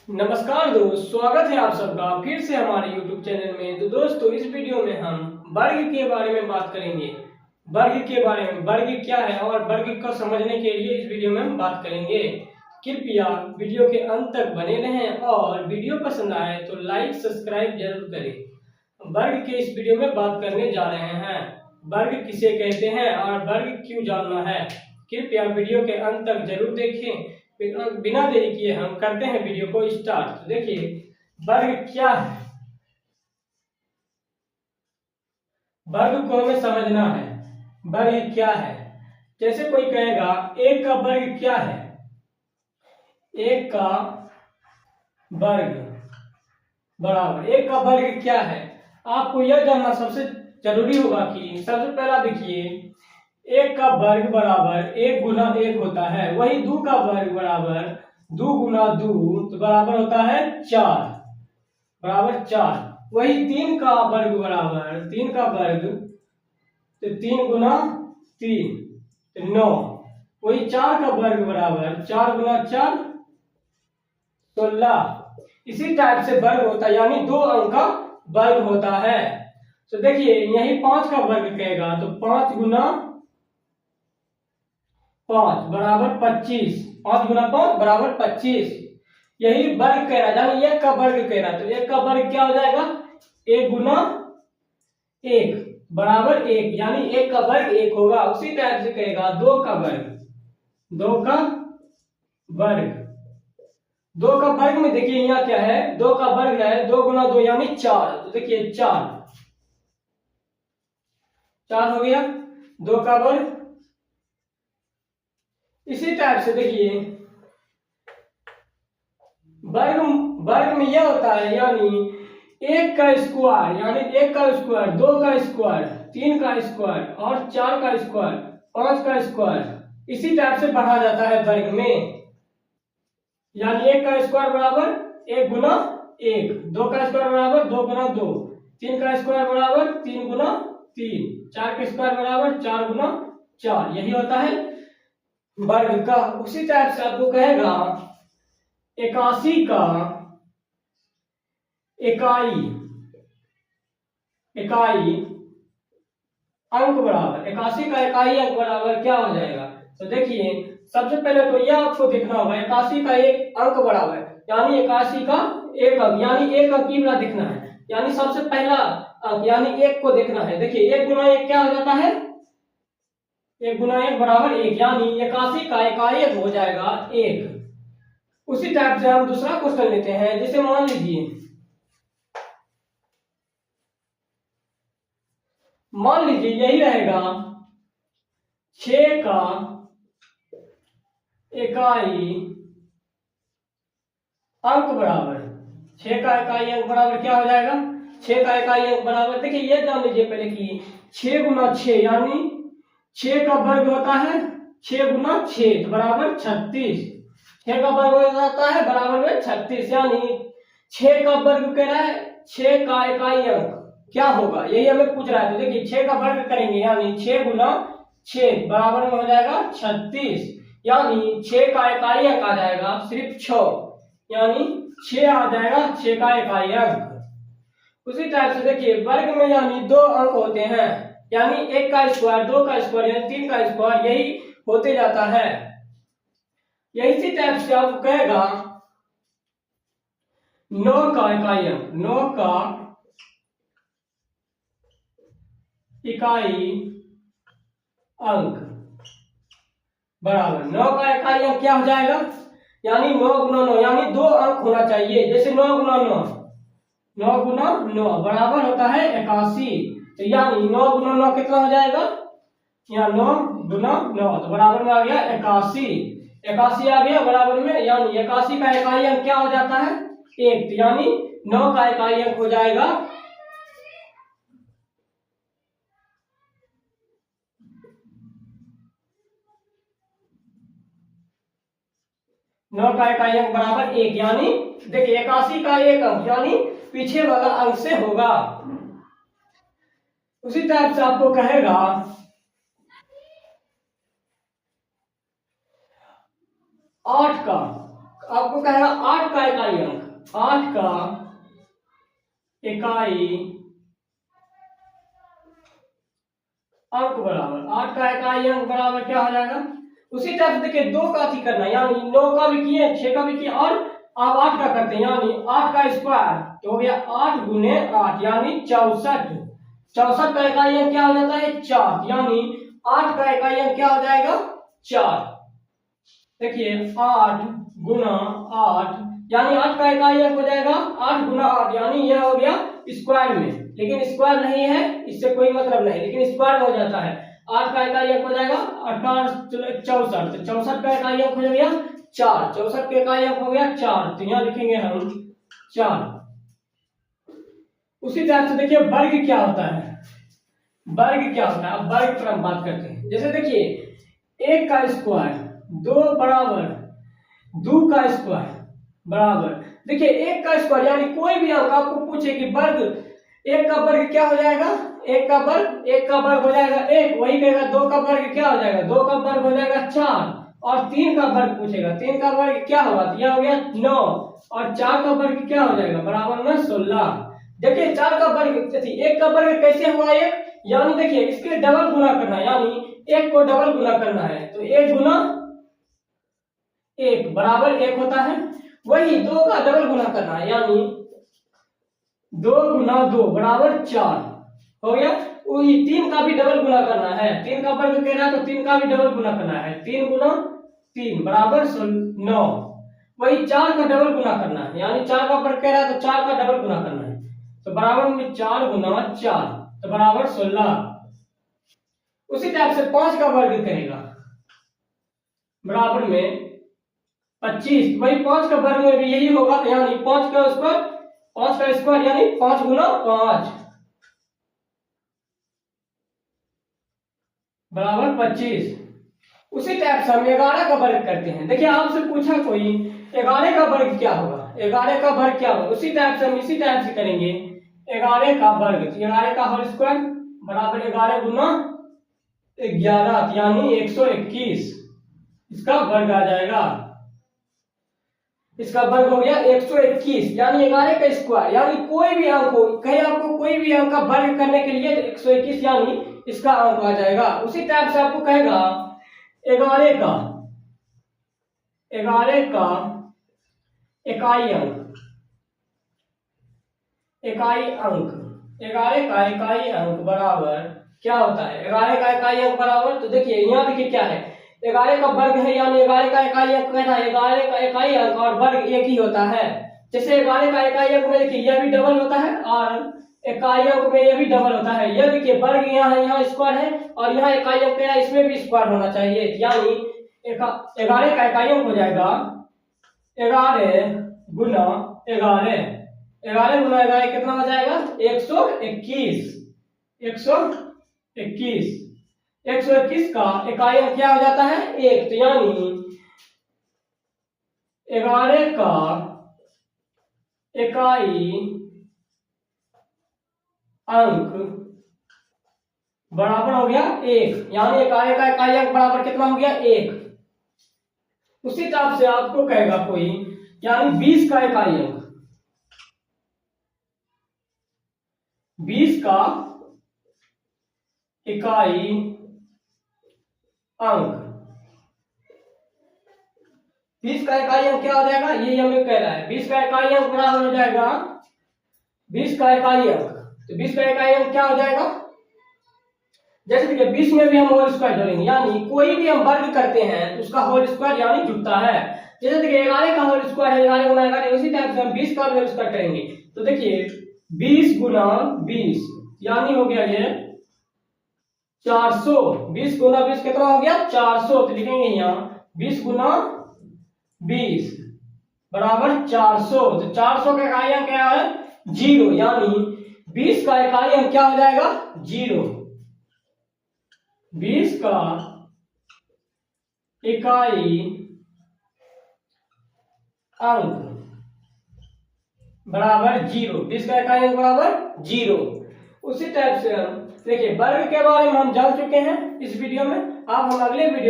नमस्कार दोस्त, स्वागत है आप सबका फिर से हमारे YouTube चैनल में। तो दोस्तों, इस वीडियो में हम वर्ग के बारे में बात करेंगे। वर्ग के बारे में, वर्ग क्या है और वर्ग को समझने के लिए इस वीडियो में हम बात करेंगे। कृपया वीडियो के अंत तक बने रहें और वीडियो पसंद आए तो लाइक सब्सक्राइब जरूर करें। वर्ग के इस वीडियो में बात करने जा रहे हैं, वर्ग किसे कहते हैं और वर्ग क्यों जानना है। कृपया वीडियो के अंत तक जरूर देखें। बिना देरी किए हम करते हैं वीडियो को स्टार्ट। तो देखिए, वर्ग क्या है, वर्ग को हमें समझना है। वर्ग क्या है, जैसे कोई कहेगा एक का वर्ग क्या है। एक का वर्ग बराबर, एक का वर्ग क्या है, आपको यह जानना सबसे जरूरी होगा कि सबसे पहला देखिए, एक का वर्ग बराबर एक गुना एक होता है। वही दो का वर्ग बराबर दो गुना दो तो बराबर होता है चार, बराबर चार। वही तीन का वर्ग बराबर तीन का वर्ग तो तीन गुना तीन तो नौ। वही चार का वर्ग बराबर चार गुना चार 16। इसी टाइप से वर्ग होता है, यानी दो अंक का वर्ग होता है। तो देखिए, यही पांच का वर्ग कहेगा तो पांच गुना पांच बराबर 25, पांच गुना पांच बराबर 25। यही वर्ग कह रहा है, यानी एक का वर्ग कह रहा है। तो एक का वर्ग क्या हो जाएगा, एक गुना एक बराबर एक, यानी एक का वर्ग एक होगा। उसी टाइप से कहेगा दो का वर्ग, दो का वर्ग, दो का वर्ग में देखिए यहाँ क्या है, दो का वर्ग है दो गुना दो यानी चार। तो देखिए चार, चार हो गया दो का वर्ग। इसी टाइप से देखिए वर्ग, वर्ग में यह होता है, यानी एक का स्क्वायर, यानी एक का स्क्वायर, दो का स्क्वायर, तीन का स्क्वायर और चार का स्क्वायर, पांच का स्क्वायर। इसी टाइप से बढ़ा जाता है वर्ग में, यानी एक का स्क्वायर बराबर एक गुना एक, दो का स्क्वायर बराबर दो गुना दो, तीन का स्क्वायर बराबर तीन गुना तीन, चार का स्क्वायर बराबर चार गुना चार। यही होता है वर्ग का। उसी टाइप से आपको कहेगा 81 का इकाई, इकाई अंक बराबर, 81 का इकाई अंक बराबर क्या हो जाएगा। तो देखिए सबसे पहले तो यह आपको देखना होगा 81 का एक अंक बराबर, यानी 81 का एक अंक, यानी एक अंक की वाला देखना है, यानी सबसे पहला अंक यानी एक को देखना है। देखिए एक गुना एक क्या हो जाता है, एक गुना एक बराबर एक, यानी 81 का इकाई अंक हो जाएगा एक। उसी टाइप से हम दूसरा क्वेश्चन लेते हैं, जैसे मान लीजिए, मान लीजिए यही रहेगा 6 का इकाई अंक बराबर, 6 का इकाई अंक बराबर क्या हो जाएगा, 6 का इकाई अंक बराबर, देखिए ये जान लीजिए पहले कि 6 गुना 6 यानी 6 का वर्ग होता है 6 गुना 6 तो बराबर 36। 6 का वर्ग हो जाता है बराबर में 36, यानी 6 का वर्ग कह रहा है, 6 का इकाई अंक क्या होगा यही हमें पूछ रहा है। तो देखिए 6 का वर्ग करेंगे, यानी 6 गुना 6 बराबर में हो जाएगा 36, यानी 6 का इकाई अंक आ जाएगा सिर्फ 6, यानी 6 आ जाएगा 6 का इकाई अंक। उसी टाइप से देखिए वर्ग में यानी दो अंक होते हैं, यानी एक का स्क्वायर, दो का स्क्वायर यानी तीन का स्क्वायर, यही होते जाता है। यही टाइप से आपको कहेगा 9 का इकाई अंक, 9 का इकाई अंक बराबर, 9 का इकाई अंक क्या हो जाएगा, यानी 9 गुना 9, यानी दो अंक होना चाहिए। जैसे 9 गुना 9, 9 गुना 9 बराबर होता है 81, तो यानी 9 गुना 9 कितना हो जाएगा, यहाँ 9 गुना 9 तो बराबर में आ गया 81, 81 आ गया बराबर में, यानी 81 का इकाई अंक क्या हो जाता है एक, तो यानी 9 का इकाई अंक हो जाएगा 9 का इकाई अंक बराबर एक, यानी देखिए 81 का एक अंक यानी पीछे वाला अंक से होगा। उसी टाइप से आपको कहेगा 8 का आपको कहेगा 8 का इकाई अंक, 8 का इकाई अंक बराबर, 8 का इकाई अंक बराबर क्या हो जाएगा। उसी तरह से देखिए 2 का थी करना, यानी 9 का भी किए, 6 का भी किए, और आप 8 का करते हैं, यानी 8 का स्क्वायर तो हो गया 8 गुने 8 यानी 64। 64 का इकाई अंक क्या हो जाता है 4, यानी 8 का इकाई अंक क्या हो जाएगा 4। देखिए 8 गुना 8 यानी 8 का इकाई अंक हो जाएगा 8 गुना 8, यानी यह हो गया स्क्वायर में, लेकिन स्क्वायर नहीं है इससे कोई मतलब नहीं, लेकिन स्क्वायर हो जाता है। 8 का इकाई अंक हो जाएगा 64, तो 64 का इकाई अंक हो गया 4, 64 का इकाई अंक हो गया 4, तो यहाँ लिखेंगे हम 4। उसी तरह से देखिए वर्ग क्या होता है, वर्ग क्या होता है, अब वर्ग पर हम बात करते हैं। जैसे देखिए 1 का स्क्वायर 2 बराबर 2 का स्क्वायर बराबर, देखिए 1 का स्क्वायर यानी कोई भी अंक आपको पूछे कि वर्ग 1 का वर्ग क्या हो जाएगा, 1 का वर्ग हो जाएगा 1, वही कहेगा 2 का वर्ग क्या हो जाएगा, 2 का वर्ग हो जाएगा 4, और 3 का वर्ग पूछेगा, 3 का वर्ग क्या होगा, तो यह हो गया 9, और 4 का वर्ग क्या हो जाएगा बराबर में 16। देखिए 4 का वर्ग, 1 का वर्ग कैसे हुआ 1, यानी देखिए इसके डबल गुना करना है, यानी 1 को डबल गुना करना है, तो 1 गुना 1 बराबर 1 होता है। वही 2 का डबल गुना करना है, यानी 2 गुना 2 बराबर 4 हो गया। वही 3 का भी डबल गुना करना है, 3 का वर्ग कह रहा है तो 3 का भी डबल गुना करना है, 3 गुना 3 बराबर 9। वही 4 का डबल गुना करना है, यानी 4 का वर्ग कह रहा है तो 4 का डबल गुना करना है, तो बराबर में 4 गुना 4 तो बराबर 16। उसी टाइप से 5 का वर्ग करेगा बराबर में 25, वही 5 का वर्ग में भी यही होगा, यानी 5 का स्क्वायर यानी 5 गुना 5 बराबर 25। उसी टाइप से हम 11 का वर्ग करते हैं। देखिए आपसे पूछा कोई 11 का वर्ग क्या होगा, 11 का वर्ग क्या होगा, उसी टाइप से हम इसी टाइप से करेंगे 11 का वर्ग, 11 का होल स्क्वायर बराबर 11 गुना 11 यानी 121, इसका वर्ग आ जाएगा, इसका वर्ग हो गया 121, यानी 11 का स्क्वायर, यानी कोई भी अंक हो, कहीं आपको कोई भी अंक का वर्ग करने के लिए 121 यानी इसका अंक आ जाएगा। उसी टाइप से आपको कहेगा 11 का इकाई अंक, 11 का इकाई अंक बराबर क्या होता है, 11 का इकाई अंक बराबर, तो देखिए यहाँ देखिए क्या है 11 का वर्ग है, यानी 11 का इकाई अंक कहना है 11 का इकाई अंक और वर्ग एक ही होता है। जैसे 11 का इकाई अंक में देखिए यह भी डबल होता है और इकाई अंक में यह भी डबल होता है। यह देखिए वर्ग यहाँ स्क्वायर है और यहाँ इकाई अंक है, इसमें भी स्क्वायर होना चाहिए, यानी 11 का इकाई अंक हो जाएगा 11 गुना 11, 11 गुना 11 कितना हो जाएगा 121, 121 का इकाई अंक क्या हो जाता है 1, तो यानी 11 का इकाई अंक बराबर हो गया 1, यानी 11 का इकाई अंक बराबर कितना हो गया 1। उसी तरह से आपको कहेगा कोई, यानी 20 का इकाई अंक, 20 का इकाई अंक, 20 का इकाई अंक क्या हो जाएगा, ये हमें कह रहा है 20 का इकाई अंक बराबर हो जाएगा 20 का इकाई अंक, तो 20 का इकाई अंक क्या हो जाएगा, जैसे देखिए 20 में भी हम होल स्क्वायर जोड़ेंगे, यानी कोई भी हम वर्ग करते हैं तो उसका होल स्क्वायर यानी जुड़ता है। जैसे देखिए 11 का होल स्क्वायर है 11 गुना 11, उसी टाइप से हम 20 का होल स्क्वायर करेंगे, तो देखिए 20 गुना 20 यानी हो गया ये 400, 20 गुना 20 कितना हो गया 400, तो लिखेंगे यहाँ 20 गुना 20 बराबर 400, तो 400 का इकाई अंक क्या है 0, यानी 20 का इकाई अंक क्या हो जाएगा 0, 20 का इकाई अंक बराबर 0, 20 का इकाई अंक बराबर 0। उसी टाइप से हम देखिए वर्ग के बारे में हम जान चुके हैं इस वीडियो में, आप हम अगले वीडियो में